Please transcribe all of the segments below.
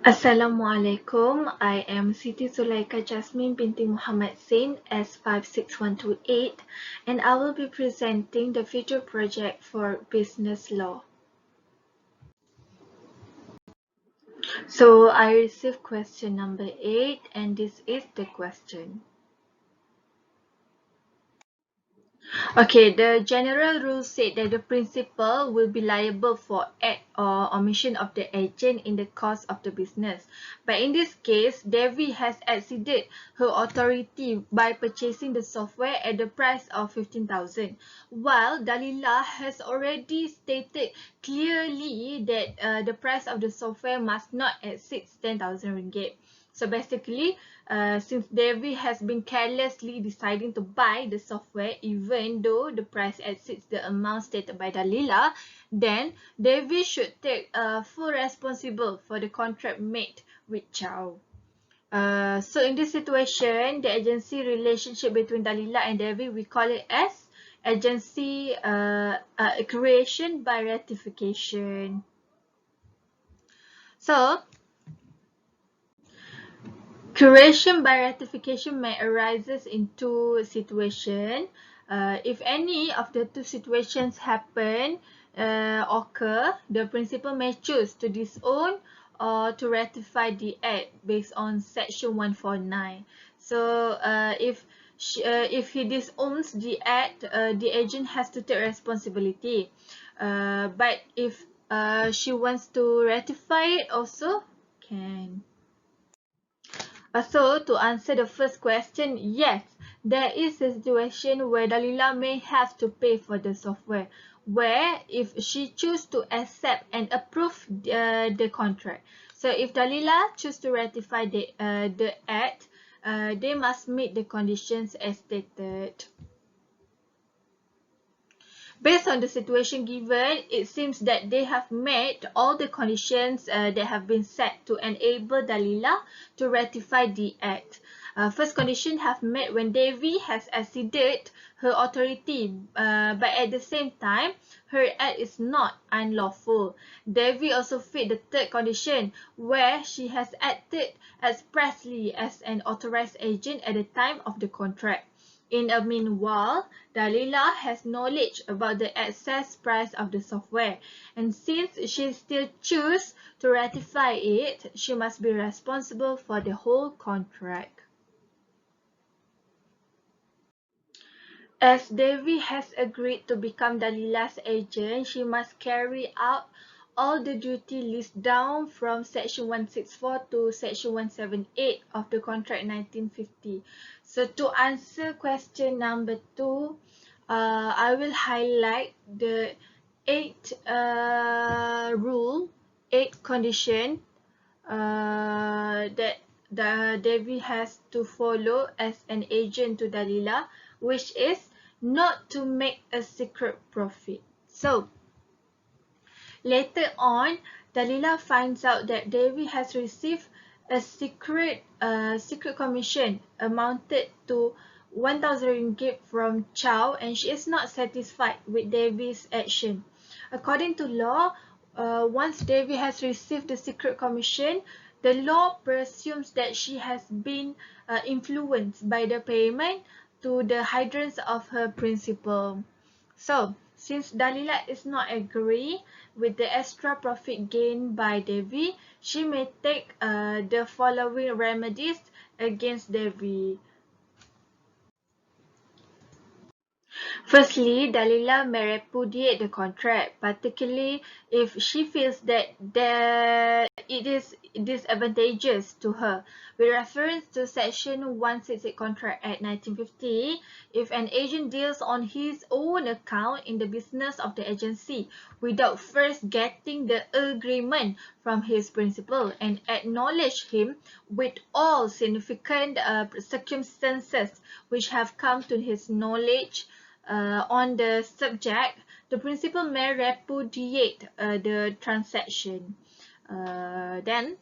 Assalamualaikum. I am Siti Zulaika Jasmine binti Muhammad Zain S56128 and I will be presenting the future project for business law. So I received question number 8 and this is the question. Okay, the general rule said that the principal will be liable for act or omission of the agent in the course of the business. But in this case, Devi has exceeded her authority by purchasing the software at the price of 15,000, while Dalila has already stated clearly that the price of the software must not exceed 10,000 ringgit. So basically, since Devi has been carelessly deciding to buy the software even though the price exceeds the amount stated by Dalila, then Devi should take full responsible for the contract made with Chow. So in this situation, the agency relationship between Dalila and Devi, we call it as agency creation by ratification. So creation by ratification may arises in two situations. If any of the two situations occur, the principal may choose to disown or to ratify the act based on section 149. So if he disowns the act, the agent has to take responsibility. But if she wants to ratify it also, can. So to answer the first question, yes, there is a situation where Dalila may have to pay for the software, where if she choose to accept and approve the contract. So if Dalila choose to ratify the act, they must meet the conditions as stated. Based on the situation given, it seems that they have met all the conditions that have been set to enable Dalila to ratify the act. First condition have met when Devi has exceeded her authority, but at the same time, her act is not unlawful. Devi also fit the third condition, where she has acted expressly as an authorized agent at the time of the contract. In a meanwhile, Dalila has knowledge about the excess price of the software, and since she still chooses to ratify it, she must be responsible for the whole contract. As Devi has agreed to become Dalila's agent, she must carry out all the duty listed down from section 164 to section 178 of the contract 1950. So to answer question number 2, I will highlight the 8 condition that the Devi has to follow as an agent to Dalila, which is not to make a secret profit. So later on, Dalila finds out that Devi has received a secret commission amounted to 1,000 ringgit from Chow, and she is not satisfied with Devi's action. According to law, once Devi has received the secret commission, the law presumes that she has been influenced by the payment to the hindrance of her principal. So, since Dalila is not agree with the extra profit gained by Devi, she may take the following remedies against Devi. Firstly, Dalila may repudiate the contract, particularly if she feels that it is disadvantageous to her. With reference to Section 168 Contract Act 1950, if an agent deals on his own account in the business of the agency without first getting the agreement from his principal and acknowledge him with all significant circumstances which have come to his knowledge on the subject, the principal may repudiate the transaction. Then,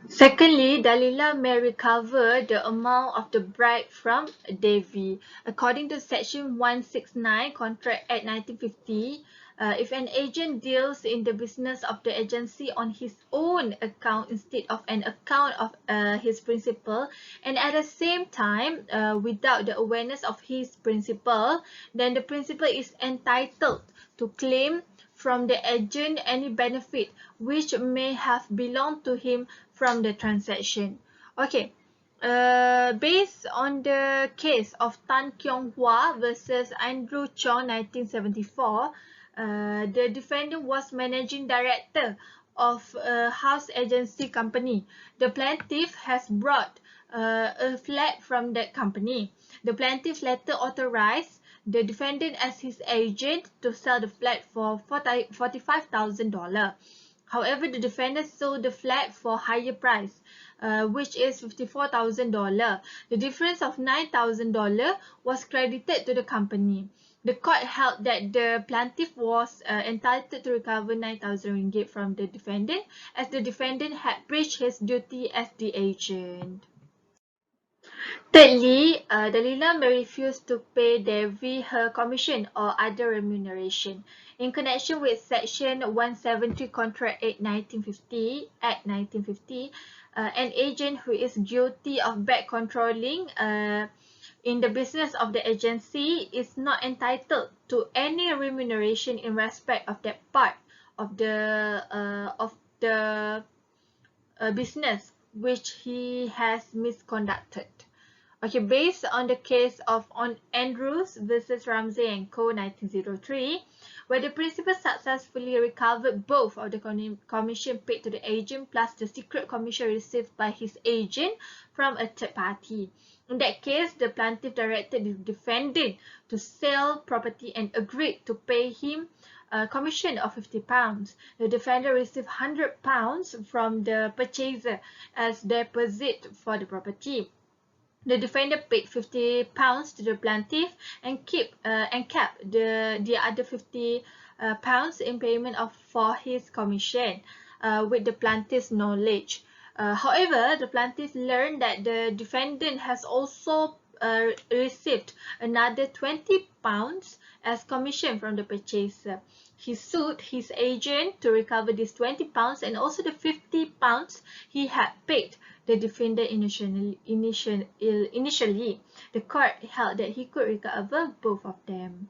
secondly, Dalila may recover the amount of the bribe from Devi. According to Section 169 Contract Act 1950, If an agent deals in the business of the agency on his own account instead of an account of his principal, and at the same time without the awareness of his principal, then the principal is entitled to claim from the agent any benefit which may have belonged to him from the transaction. Okay. Based on the case of Tan Kyong Hwa versus Andrew Chong 1974, the defendant was managing director of a house agency company. The plaintiff has brought a flat from that company. The plaintiff later authorized the defendant as his agent to sell the flat for $45,000. However, the defendant sold the flat for higher price, which is $54,000. The difference of $9,000 was credited to the company. The court held that the plaintiff was entitled to recover 9,000 ringgit from the defendant, as the defendant had breached his duty as the agent. Thirdly, Dalila may refuse to pay Devi her commission or other remuneration. In connection with Section 173 Contract Act 1950, an agent who is guilty of bad controlling in the business of the agency is not entitled to any remuneration in respect of that part of the business which he has misconducted. Okay, based on the case of Andrews versus Ramsey and Co. 1903, where the principal successfully recovered both of the commission paid to the agent plus the secret commission received by his agent from a third party. In that case, the plaintiff directed the defendant to sell property and agreed to pay him a commission of £50. The defendant received £100 from the purchaser as deposit for the property. The defendant paid £50 to the plaintiff and kept the other £50 in payment for his commission with the plaintiff's knowledge. However, the plaintiff learned that the defendant has also received another £20 as commission from the purchaser. He sued his agent to recover this £20 and also the £50 he had paid the defendant initially. The court held that he could recover both of them.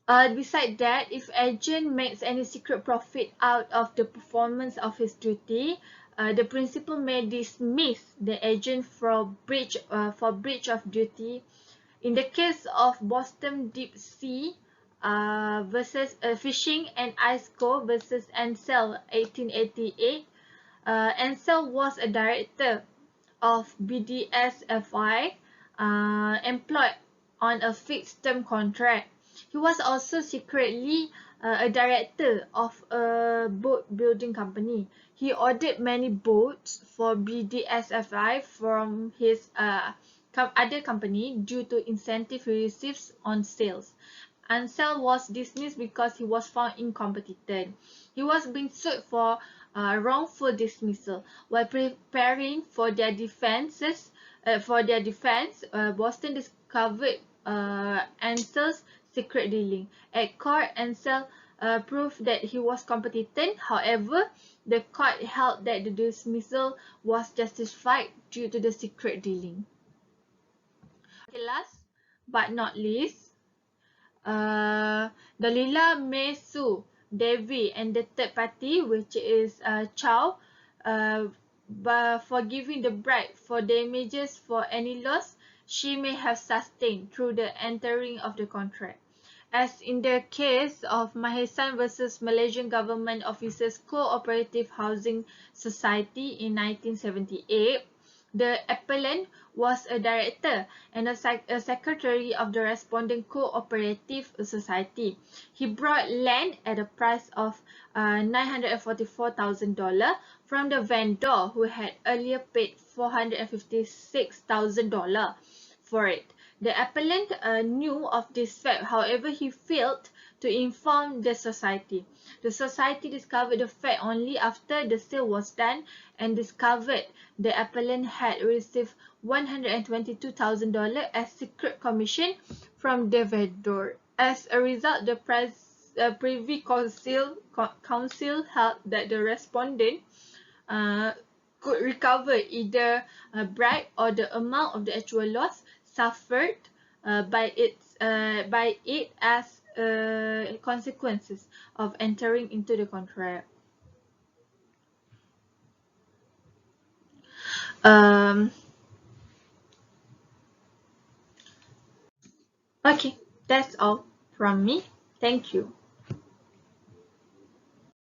Besides that, if agent makes any secret profit out of the performance of his duty, the principal may dismiss the agent for breach of duty. In the case of Boston Deep Sea versus Fishing and Ice Co. versus Ansel 1888, Ansel was a director of BDSFI employed on a fixed term contract. He was also secretly a director of a boat building company. He ordered many boats for BDSFI from his other company due to incentive he receives on sales. Ansel was dismissed because he was found incompetent. He was being sued for wrongful dismissal. While preparing for their defense, Boston discovered Ansel's secret dealing. At court, Ansel proved that he was competent. However, the court held that the dismissal was justified due to the secret dealing. Okay, last but not least, Dalila may sue Devi and the third party, which is Chow, for giving the bride for damages for any loss she may have sustained through the entering of the contract. As in the case of Mahesan versus Malaysian Government Officers Cooperative Housing Society in 1978, the appellant was a director and a secretary of the responding cooperative society. He brought land at a price of $944,000 from the vendor who had earlier paid $456,000 for it. The appellant knew of this fact. However, he failed to inform the society. The society discovered the fact only after the sale was done and discovered the appellant had received $122,000 as secret commission from the vendor. As a result, the Privy Council held that the respondent could recover either a bribe or the amount of the actual loss suffered by it as consequences of entering into the contract. Okay, that's all from me. Thank you.